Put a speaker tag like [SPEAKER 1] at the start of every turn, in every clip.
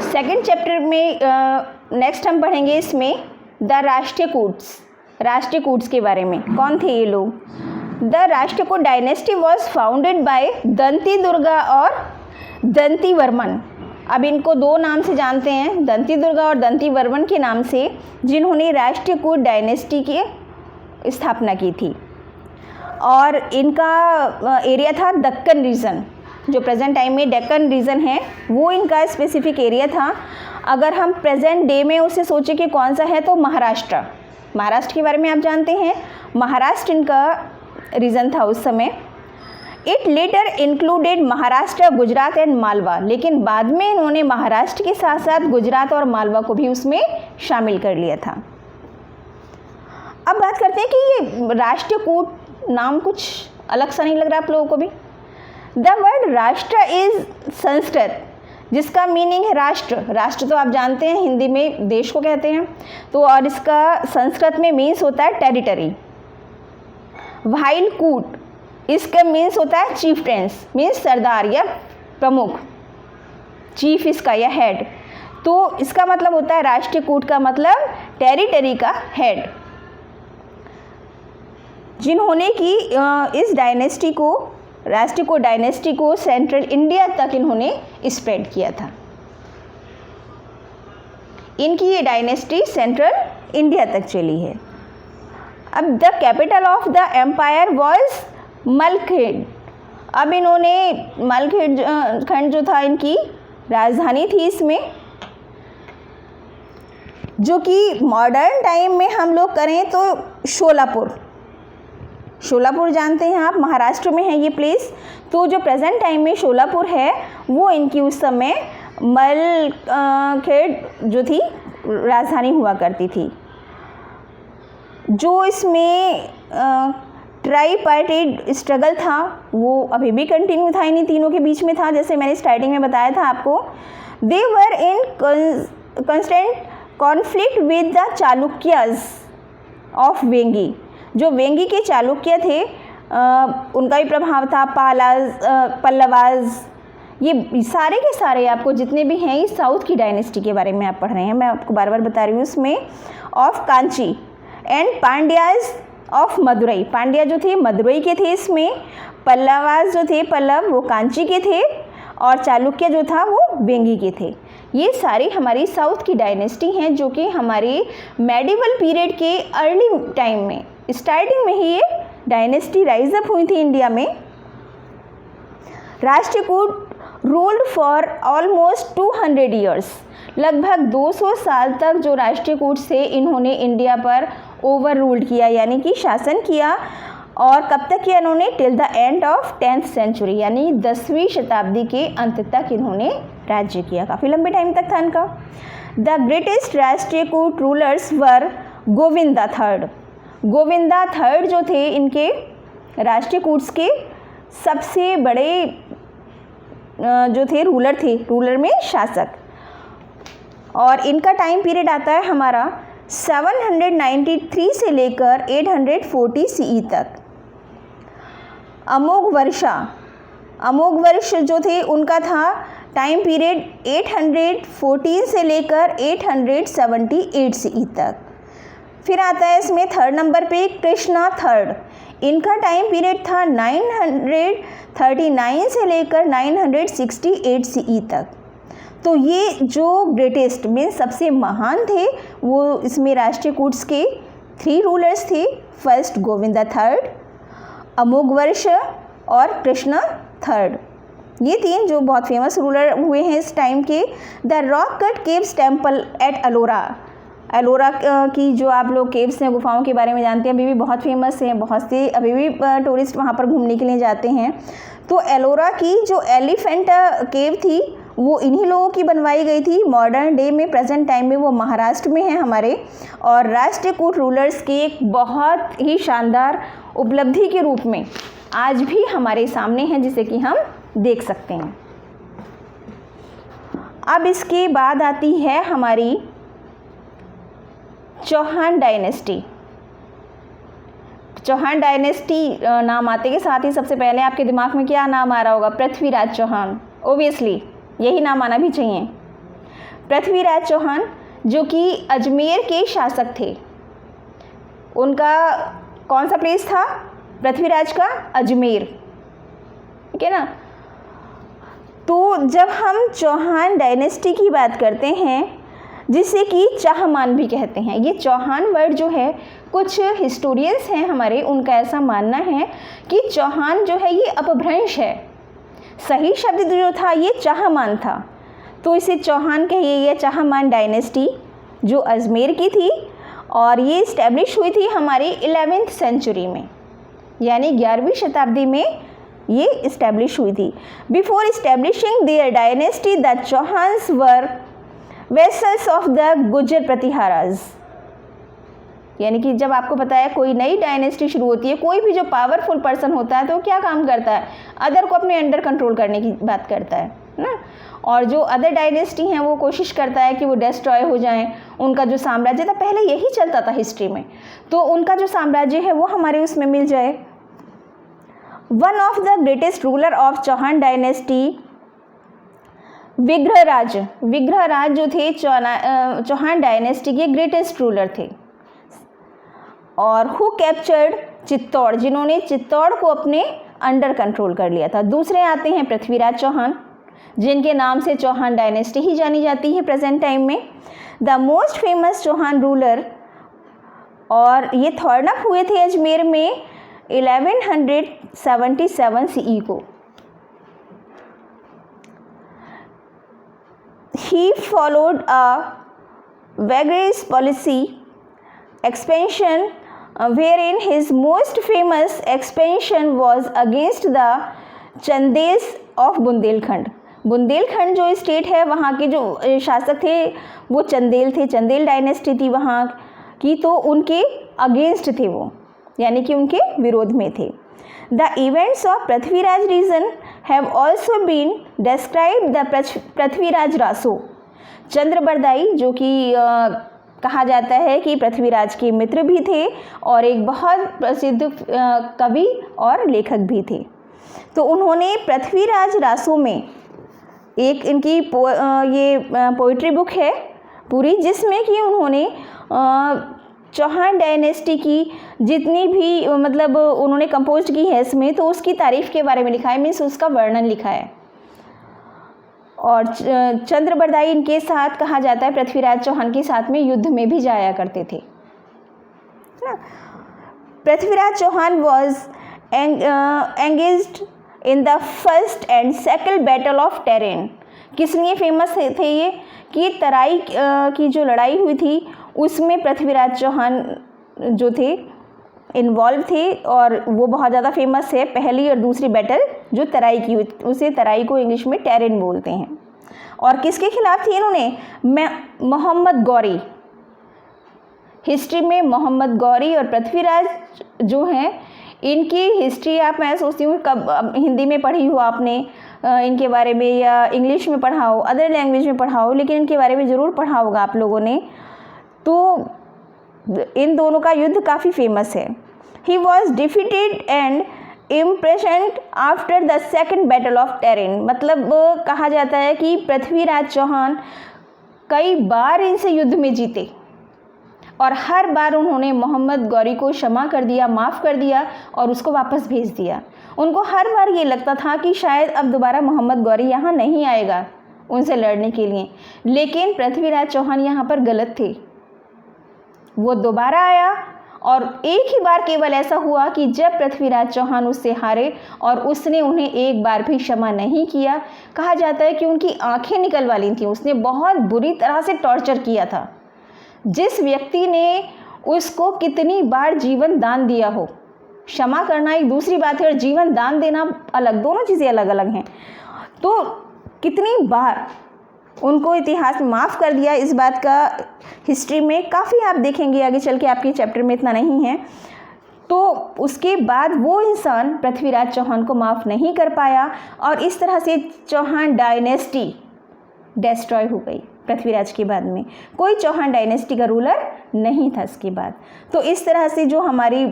[SPEAKER 1] Second chapter में next हम पढ़ेंगे इसमें द राष्ट्रकूट्स के बारे में। कौन थे ये लोग? The Rashtrakuta dynasty was founded by Danti Durga और दंती वर्मन। अब इनको दो नाम से जानते हैं, दंती दुर्गा और दंती वर्मन के नाम से, जिन्होंने राष्ट्रकूट डायनेस्टी की स्थापना की थी। और इनका एरिया था दक्कन रीजन, जो प्रेजेंट टाइम में डेक्कन रीजन है वो इनका स्पेसिफिक एरिया था। अगर हम प्रेजेंट डे में उसे सोचें कि कौन सा है, तो महाराष्ट्र के बारे में आप जानते हैं, महाराष्ट्र इनका रीजन था उस समय। It later included Maharashtra, Gujarat and Malwa, लेकिन बाद में इन्होंने महाराष्ट्र के साथ साथ गुजरात और मालवा को भी उसमें शामिल कर लिया था। अब बात करते हैं कि ये राष्ट्रकूट नाम कुछ अलग सा नहीं लग रहा आप लोगों को भी? द वर्ड राष्ट्र इज संस्कृत, जिसका मीनिंग है राष्ट्र तो आप जानते हैं हिंदी में देश को कहते हैं, तो और इसका संस्कृत में मीन्स होता है टेरिटरी। व्हाइल कूट, इसका मीन्स होता है चीफटेंस, मीन्स सरदार या प्रमुख, चीफ इसका या हेड। तो इसका मतलब होता है राष्ट्रकूट का मतलब टेरिटरी का हेड, जिन्होंने कि इस डायनेस्टी को, राष्ट्रकूट डायनेस्टी को सेंट्रल इंडिया तक इन्होंने स्प्रेड किया था। इनकी ये डायनेस्टी सेंट्रल इंडिया तक चली है। अब the capital of the empire was Malkhed. अब इन्होंने मलखेड खंड जो था इनकी राजधानी थी इसमें, जो कि मॉडर्न टाइम में हम लोग करें तो शोलापुर जानते हैं आप, महाराष्ट्र में है ये प्लेस। तो जो प्रेजेंट टाइम में शोलापुर है वो इनकी उस समय मलखेड जो थी राजधानी हुआ करती थी। जो इसमें ट्राईपार्टाइट स्ट्रगल था वो अभी भी कंटिन्यू था, इन्हीं तीनों के बीच में था, जैसे मैंने स्टार्टिंग में बताया था आपको। They were in constant conflict with the Chalukyas of Vengi. जो वेंगी के चालुक्य थे उनका भी प्रभाव था, पल्लवाज, ये सारे के सारे आपको जितने भी हैं इस साउथ की डायनेस्टी के बारे में आप पढ़ रहे हैं, मैं आपको बार बार बता रही हूँ इसमें। Of Kanchi and Pandyas of Madurai, Pandya जो थे मदुरई के थे इसमें, पल्लवाज जो थे पल्लव वो कांची के थे, और चालुक्य जो था वो वेंगी के थे। ये सारी हमारी साउथ की डायनेस्टी हैं जो कि हमारे मेडिवल पीरियड के अर्ली टाइम में, स्टार्टिंग में ही ये डायनेस्टी राइज अप हुई थी इंडिया में। Rashtrakuta ruled for almost 200 years, लगभग 200 साल तक जो राष्ट्रकूट से इन्होंने इंडिया पर ओवर रूल्ड किया, यानी कि शासन किया। और कब तक किया इन्होंने? Till the end of 10th century, यानी 10वीं शताब्दी के अंत तक इन्होंने राज्य किया, काफ़ी लंबे टाइम तक था इनका। The greatest Rashtrakuta rulers were Govinda third. Govinda third जो थे इनके राष्ट्रकूट्स के सबसे बड़े जो थे रूलर में शासक। और इनका टाइम पीरियड आता है हमारा 793 से लेकर 840 CE तक। अमोघ वर्ष जो थे उनका था टाइम पीरियड 814 से लेकर 878 CE तक। फिर आता है इसमें थर्ड नंबर पे कृष्णा थर्ड, इनका टाइम पीरियड था 939 से लेकर 968 CE तक। तो ये जो ग्रेटेस्ट में सबसे महान थे वो इसमें राष्ट्रकूट्स के 3 रूलर्स थे। फर्स्ट गोविंदा थर्ड, अमोघ वर्ष और कृष्णा थर्ड, ये 3 जो बहुत फेमस रूलर हुए हैं इस टाइम के। The rock cut caves temple at Ellora की जो आप लोग केव्स हैं, गुफाओं के बारे में जानते हैं, अभी भी बहुत फेमस हैं, बहुत से अभी भी टूरिस्ट वहाँ पर घूमने के लिए जाते हैं। तो एलोरा की जो एलिफेंट केव थी वो इन्हीं लोगों की बनवाई गई थी। मॉडर्न डे में प्रेजेंट टाइम में वो महाराष्ट्र में है हमारे, और राष्ट्रकूट रूलर्स की एक बहुत ही शानदार उपलब्धि के रूप में आज भी हमारे सामने है, जिसे कि हम देख सकते हैं। अब इसके बाद आती है हमारी चौहान डायनेस्टी। चौहान डायनेस्टी नाम आते के साथ ही सबसे पहले आपके दिमाग में क्या नाम आ रहा होगा? पृथ्वीराज चौहान, ओबियसली यही नाम आना भी चाहिए। पृथ्वीराज चौहान जो कि अजमेर के शासक थे। उनका कौन सा प्लेस था पृथ्वीराज का? अजमेर, ठीक है ना। तो जब हम चौहान डायनेस्टी की बात करते हैं, जिसे कि चाहमान भी कहते हैं, ये चौहान वर्ड जो है, कुछ हिस्टोरियंस हैं हमारे, उनका ऐसा मानना है कि चौहान जो है ये अपभ्रंश है, सही शब्द जो था ये चाहमान था, तो इसे चौहान कहिए। या चाहमान डायनेस्टी जो अजमेर की थी और ये इस्टेब्लिश हुई थी हमारी 11वीं सेंचुरी में, यानी 11वीं शताब्दी में ये इस्टेब्लिश हुई थी। Before establishing their dynasty the Chauhans were vassals of the Gurjara Pratiharas, यानी कि जब आपको पता है कोई नई डायनेस्टी शुरू होती है, कोई भी जो पावरफुल पर्सन होता है तो क्या काम करता है? अदर को अपने अंडर कंट्रोल करने की बात करता है ना। और जो अदर डायनेस्टी हैं वो कोशिश करता है कि वो डिस्ट्रॉय हो जाएं, उनका जो साम्राज्य था, पहले यही चलता था हिस्ट्री में, तो उनका जो साम्राज्य है वो हमारे उसमें मिल जाए। One of the greatest ruler of Chauhan dynasty Vigraharaj, Vigraharaj जो थे चौहान डायनेस्टी के ग्रेटेस्ट रूलर थे। और हु कैप्चर्ड चित्तौड़, जिन्होंने चित्तौड़ को अपने अंडर कंट्रोल कर लिया था। दूसरे आते हैं पृथ्वीराज चौहान, जिनके नाम से चौहान डायनेस्टी ही जानी जाती है प्रेजेंट टाइम में। The most famous Chauhan ruler, और ये थर्ड अप हुए थे अजमेर में 1177 CE को। He followed a vigorous policy expansion, wherein his most famous expansion was against the Chandel of Bundelkhand. Bundelkhand जो स्टेट है वहाँ के जो शासक थे वो चंदेल थे, चंदेल डायनेस्टी थी वहाँ की, तो उनके अगेंस्ट थे वो, यानी कि उनके विरोध में थे। The events of Prithviraj reign have also been describe the Prithviraj Raso. Chandbardai जो कि कहा जाता है कि पृथ्वीराज के मित्र भी थे और एक बहुत प्रसिद्ध कवि और लेखक भी थे, तो उन्होंने पृथ्वीराज रासो में एक इनकी ये पोइट्री बुक है पूरी, जिसमें कि उन्होंने चौहान डायनेस्टी की जितनी भी मतलब उन्होंने कंपोज की है इसमें, तो उसकी तारीफ़ के बारे में लिखा है, मीन्स उसका वर्णन लिखा है। और चंद्रबरदाई इनके साथ कहा जाता है पृथ्वीराज चौहान के साथ में युद्ध में भी जाया करते थे। Prithviraj Chauhan was engaged in the first and second battle of Tarain. किस लिए फेमस थे ये? कि तराई की जो लड़ाई हुई थी उसमें पृथ्वीराज चौहान जो थे इन्वॉल्व थे, और वो बहुत ज़्यादा फेमस है। पहली और दूसरी बैटल जो तराई की हुई, उसे तराई को इंग्लिश में टेरेन बोलते हैं। और किसके खिलाफ थी इन्होंने? मोहम्मद गौरी। हिस्ट्री में मोहम्मद गौरी और पृथ्वीराज जो हैं, इनकी हिस्ट्री आप, मैं सोचती हूँ कब हिंदी में पढ़ी हो आपने इनके बारे में, या इंग्लिश में पढ़ा हो, अदर लैंग्वेज में पढ़ा हो, लेकिन इनके बारे में ज़रूर पढ़ा होगा आप लोगों ने। तो इन दोनों का युद्ध काफ़ी फेमस है। He was defeated and imprisoned after the second battle of Tarain. मतलब कहा जाता है कि पृथ्वीराज चौहान कई बार इनसे युद्ध में जीते और हर बार उन्होंने मोहम्मद गौरी को क्षमा कर दिया, माफ़ कर दिया और उसको वापस भेज दिया। उनको हर बार ये लगता था कि शायद अब दोबारा मोहम्मद गौरी यहाँ नहीं आएगा उनसे लड़ने के लिए, लेकिन पृथ्वीराज चौहान यहाँ पर गलत थे। वो दोबारा आया और एक ही बार केवल ऐसा हुआ कि जब पृथ्वीराज चौहान उससे हारे और उसने उन्हें एक बार भी क्षमा नहीं किया। कहा जाता है कि उनकी आंखें निकल वाली थीं, उसने बहुत बुरी तरह से टॉर्चर किया था। जिस व्यक्ति ने उसको कितनी बार जीवन दान दिया हो, क्षमा करना एक दूसरी बात है और जीवन दान देना अलग, दोनों चीज़ें अलग अलग हैं। तो कितनी बार उनको इतिहास में माफ़ कर दिया, इस बात का हिस्ट्री में काफ़ी आप देखेंगे आगे चल के, आपके चैप्टर में इतना नहीं है। तो उसके बाद वो इंसान पृथ्वीराज चौहान को माफ़ नहीं कर पाया और इस तरह से चौहान डायनेस्टी डिस्ट्रॉय हो गई। पृथ्वीराज के बाद में कोई चौहान डायनेस्टी का रूलर नहीं था इसके बाद। तो इस तरह से जो हमारी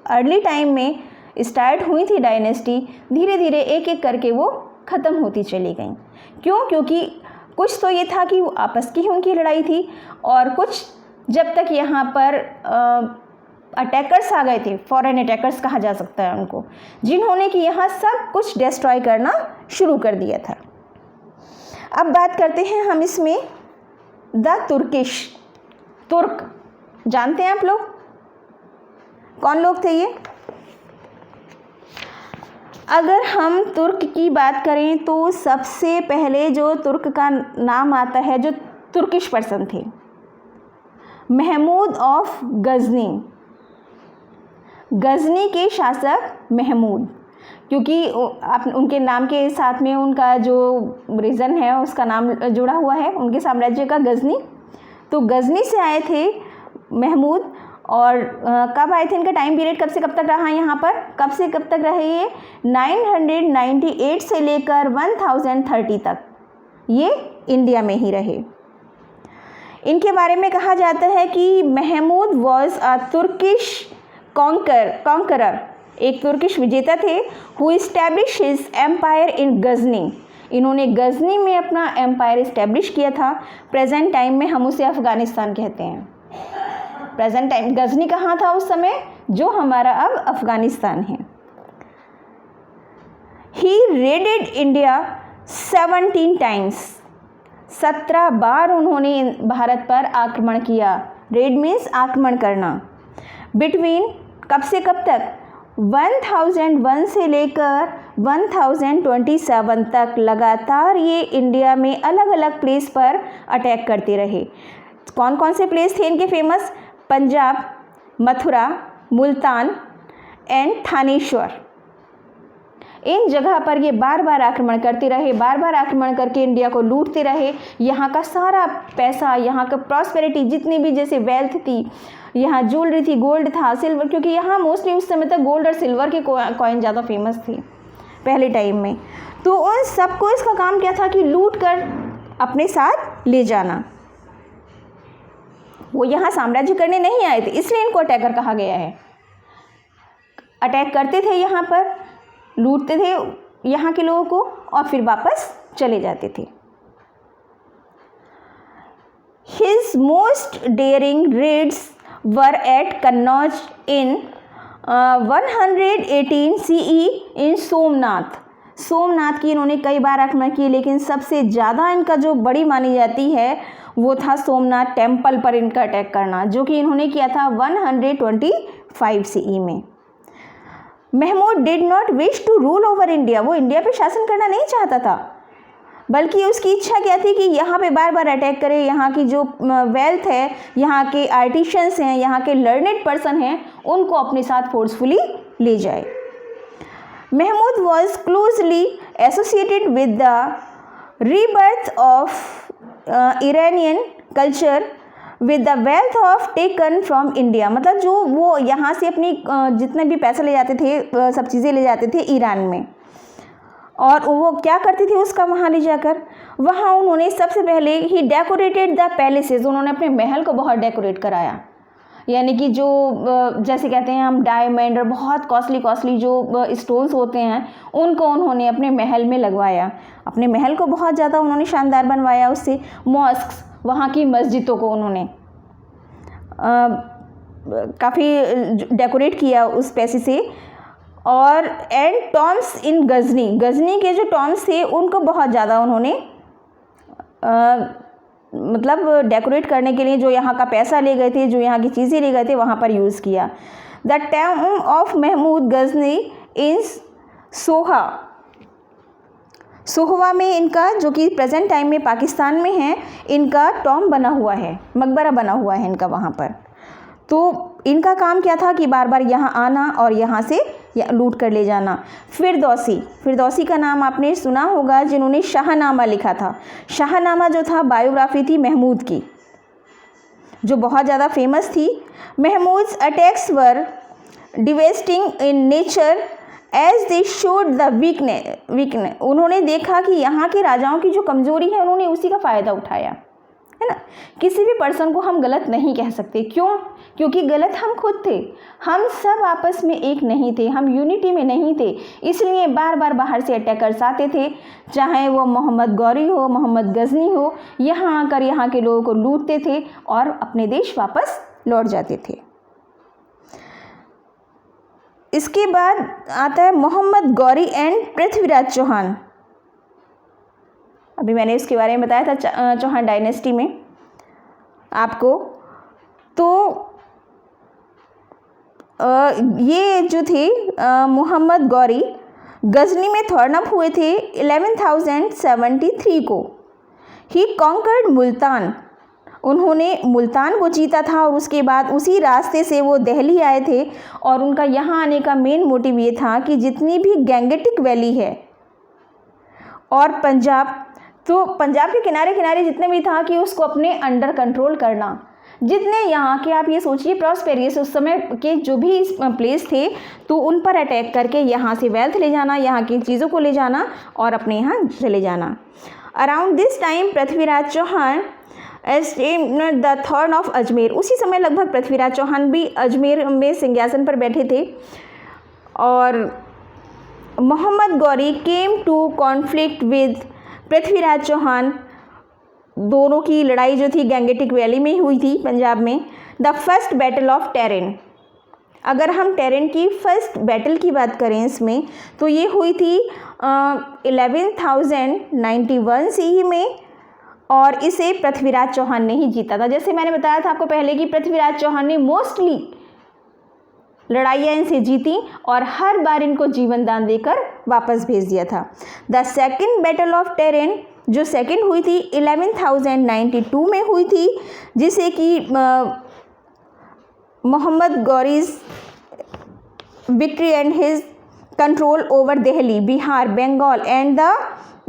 [SPEAKER 1] अर्ली टाइम में स्टार्ट हुई थी डायनेस्टी, धीरे धीरे एक एक करके वो ख़त्म होती चली गई। क्यों? क्योंकि कुछ तो ये था कि वो आपस की ही उनकी लड़ाई थी, और कुछ जब तक यहाँ पर अटैकर्स आ गए थे, फॉरेन अटैकर्स कहा जा सकता है उनको, जिन्होंने कि यहाँ सब कुछ डिस्ट्रॉय करना शुरू कर दिया था। अब बात करते हैं हम इसमें द तुर्किश, तुर्क जानते हैं आप लोग कौन लोग थे ये? अगर हम तुर्क की बात करें तो सबसे पहले जो तुर्क का नाम आता है, जो तुर्किश पर्सन थे, महमूद ऑफ गजनी, गजनी के शासक महमूद, क्योंकि आप उनके नाम के साथ में उनका जो रीजन है उसका नाम जुड़ा हुआ है, उनके साम्राज्य का गजनी। तो गजनी से आए थे महमूद। और कब आए थे, इनका टाइम पीरियड कब से कब तक रहा यहाँ पर, कब से कब तक रहे ये? 998 से लेकर 1030 तक ये इंडिया में ही रहे। इनके बारे में कहा जाता है कि Mahmud was a Turkish conqueror, एक तुर्किश विजेता थे, who establish his empire in Ghazni, इन्होंने गजनी में अपना एम्पायर इस्टेब्लिश किया था। प्रेजेंट टाइम में हम उसे अफ़गानिस्तान कहते हैं। प्रेजेंट टाइम गजनी कहाँ था उस समय, जो हमारा अब अफ़गानिस्तान है। ही रेडेड इंडिया 17 टाइम्स, 17 बार उन्होंने भारत पर आक्रमण किया। रेड मीन्स आक्रमण करना। बिटवीन कब से कब तक, 1001 से लेकर 1027 तक लगातार ये इंडिया में अलग अलग प्लेस पर अटैक करते रहे। कौन कौन से प्लेस थे इनके फेमस? पंजाब, मथुरा, मुल्तान एंड थानेश्वर। इन जगह पर ये बार बार आक्रमण करते रहे, बार बार आक्रमण करके इंडिया को लूटते रहे। यहाँ का सारा पैसा, यहाँ का प्रॉस्पेरिटी, जितनी भी जैसे वेल्थ थी, यहाँ ज्वेलरी थी, गोल्ड था, सिल्वर, क्योंकि यहाँ मोस्टली उस समय तक गोल्ड और सिल्वर के कॉइन ज़्यादा फेमस थे पहले टाइम में। तो उन सबको इसका काम क्या था कि लूट कर अपने साथ ले जाना। वो यहाँ साम्राज्य करने नहीं आए थे, इसलिए इनको अटैकर कहा गया है। अटैक करते थे यहाँ पर, लूटते थे यहाँ के लोगों को और फिर वापस चले जाते थे। His most daring raids were at Kannauj in 118 CE in Somnath. Somnath की इन्होंने कई बार आक्रमण किए, लेकिन सबसे ज़्यादा इनका जो बड़ी मानी जाती है वो था सोमनाथ टेम्पल पर इनका अटैक करना, जो कि इन्होंने किया था 125 CE में। Mahmud did not wish to rule over India, वो इंडिया पे शासन करना नहीं चाहता था, बल्कि उसकी इच्छा क्या थी कि यहाँ पे बार बार अटैक करे, यहाँ की जो वेल्थ है, यहाँ के आर्टिशंस हैं, यहाँ के लर्नेड पर्सन हैं, उनको अपने साथ फोर्सफुली ले जाए। Mahmud was closely associated with the rebirth of Iranian culture with the wealth of taken from India, मतलब जो वो यहाँ से अपनी जितने भी पैसे ले जाते थे, सब चीज़ें ले जाते थे ईरान में, और वो क्या करते थे उसका वहाँ ले जाकर, वहाँ उन्होंने सबसे पहले ही डेकोरेटेड द पैलेसेस, उन्होंने अपने महल को बहुत डेकोरेट कराया। यानी कि जो जैसे कहते हैं हम डायमंड और बहुत कॉस्टली जो स्टोन्स होते हैं, उनको उन्होंने अपने महल में लगवाया। अपने महल को बहुत ज़्यादा उन्होंने शानदार बनवाया उससे। मॉस्क्स, वहाँ की मस्जिदों को उन्होंने काफ़ी डेकोरेट किया उस पैसे से। और एंड टॉम्स इन गजनी, गजनी के जो टॉम्स थे उनको बहुत ज़्यादा उन्होंने मतलब डेकोरेट करने के लिए जो यहाँ का पैसा ले गए थे, जो यहाँ की चीज़ें ले गए थे, वहाँ पर यूज़ किया। The tomb of Mahmud Ghazni in Soha, Sohwa में इनका, जो कि प्रेजेंट टाइम में पाकिस्तान में है, इनका टॉम्ब बना हुआ है, मकबरा बना हुआ है इनका वहाँ पर। तो इनका काम क्या था कि बार बार यहाँ आना और यहाँ से लूट कर ले जाना। फिरदौसी, फिरदौसी का नाम आपने सुना होगा, जिन्होंने शाहनामा लिखा था। शाहनामा जो था बायोग्राफी थी महमूद की, जो बहुत ज़्यादा फेमस थी। Mahmud's attacks were devastating in nature as they showed the weakness, उन्होंने देखा कि यहाँ के राजाओं की जो कमज़ोरी है, उन्होंने उसी का फ़ायदा उठाया। है ना। किसी भी पर्सन को हम गलत नहीं कह सकते, क्यों? क्योंकि गलत हम खुद थे, हम सब आपस में एक नहीं थे, हम यूनिटी में नहीं थे, इसलिए बार बार बाहर से अटैकर्स आते थे, चाहे वो मोहम्मद गौरी हो, मोहम्मद गजनी हो, यहाँ आकर यहाँ के लोगों को लूटते थे और अपने देश वापस लौट जाते थे। इसके बाद आता है मोहम्मद गौरी एंड पृथ्वीराज चौहान। अभी मैंने इसके बारे में बताया था चौहान डायनेस्टी में आपको। तो ये जो थे मोहम्मद गौरी गजनी में थर्न अप हुए थे 11,073 को। ही कॉन्कर्ड मुल्तान, उन्होंने मुल्तान को जीता था और उसके बाद उसी रास्ते से वो दिल्ली आए थे और उनका यहाँ आने का मेन मोटिव ये था कि जितनी भी गैंगेटिक वैली है और पंजाब, तो पंजाब के किनारे किनारे जितने भी था कि उसको अपने अंडर कंट्रोल करना। जितने यहाँ के आप ये सोचिए प्रॉस्पेरियस उस समय के जो भी प्लेस थे, तो उन पर अटैक करके यहाँ से वेल्थ ले जाना, यहाँ की चीज़ों को ले जाना और अपने यहाँ चले जाना। Around this time Prithviraj Chauhan the throne of Ajmer, उसी समय लगभग पृथ्वीराज चौहान भी अजमेर में सिंहासन पर बैठे थे। और Mohammad Ghori came to conflict with Prithviraj Chauhan, दोनों की लड़ाई जो थी गैंगेटिक वैली में हुई थी पंजाब में। The first battle of terrain, अगर हम टेरेन की फर्स्ट बैटल की बात करें इसमें, तो ये हुई थी 11,091 CE में और इसे पृथ्वीराज चौहान ने ही जीता था। जैसे मैंने बताया था आपको पहले कि पृथ्वीराज चौहान ने मोस्टली लड़ाइयाँ इनसे जीती और हर बार इनको जीवन दान देकर वापस भेज दिया था। The second battle of Tarain जो सेकेंड हुई थी 11,092 में हुई थी, जिसे कि Mohammad Ghori's victory and his control over Delhi, Bihar, Bengal and the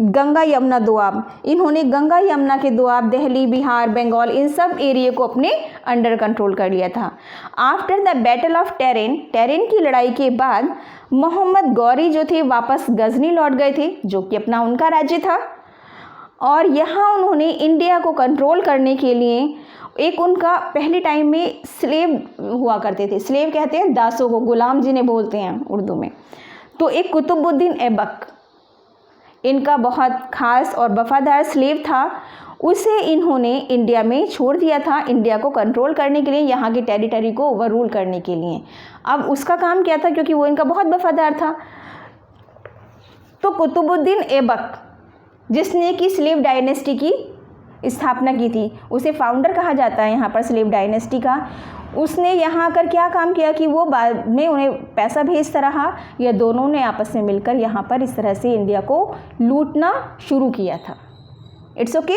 [SPEAKER 1] Ganga Yamuna Doab, इन्होंने गंगा यमुना के दोआब, दिल्ली, बिहार, बंगाल, इन सब एरिया को अपने अंडर कंट्रोल कर लिया था। After the battle of terrain, terrain की लड़ाई के बाद मोहम्मद गौरी जो थे वापस गजनी लौट गए थे, जो कि अपना उनका राज्य था, और यहाँ उन्होंने इंडिया को कंट्रोल करने के लिए एक उनका पहले टाइम में स्लेव हुआ करते थे, स्लेव कहते हैं दासों को, गुलाम जिन्हें बोलते हैं उर्दू में, तो एक कुतुबुद्दीन ऐबक इनका बहुत खास और वफादार स्लेव था, उसे इन्होंने इंडिया में छोड़ दिया था इंडिया को कंट्रोल करने के लिए, यहाँ की टेरिटरी को ओवर रूल करने के लिए। अब उसका काम क्या था, क्योंकि वो इनका बहुत वफादार था, तो कुतुबुद्दीन ऐबक जिसने कि स्लेव डायनेस्टी की स्थापना की थी, उसे फाउंडर कहा जाता है यहाँ पर स्लेव डायनेस्टी का। उसने यहाँ आकर क्या काम किया कि वो बाद में उन्हें पैसा भेजता रहा, या दोनों ने आपस में मिलकर यहाँ पर इस तरह से इंडिया को लूटना शुरू किया था। It's okay.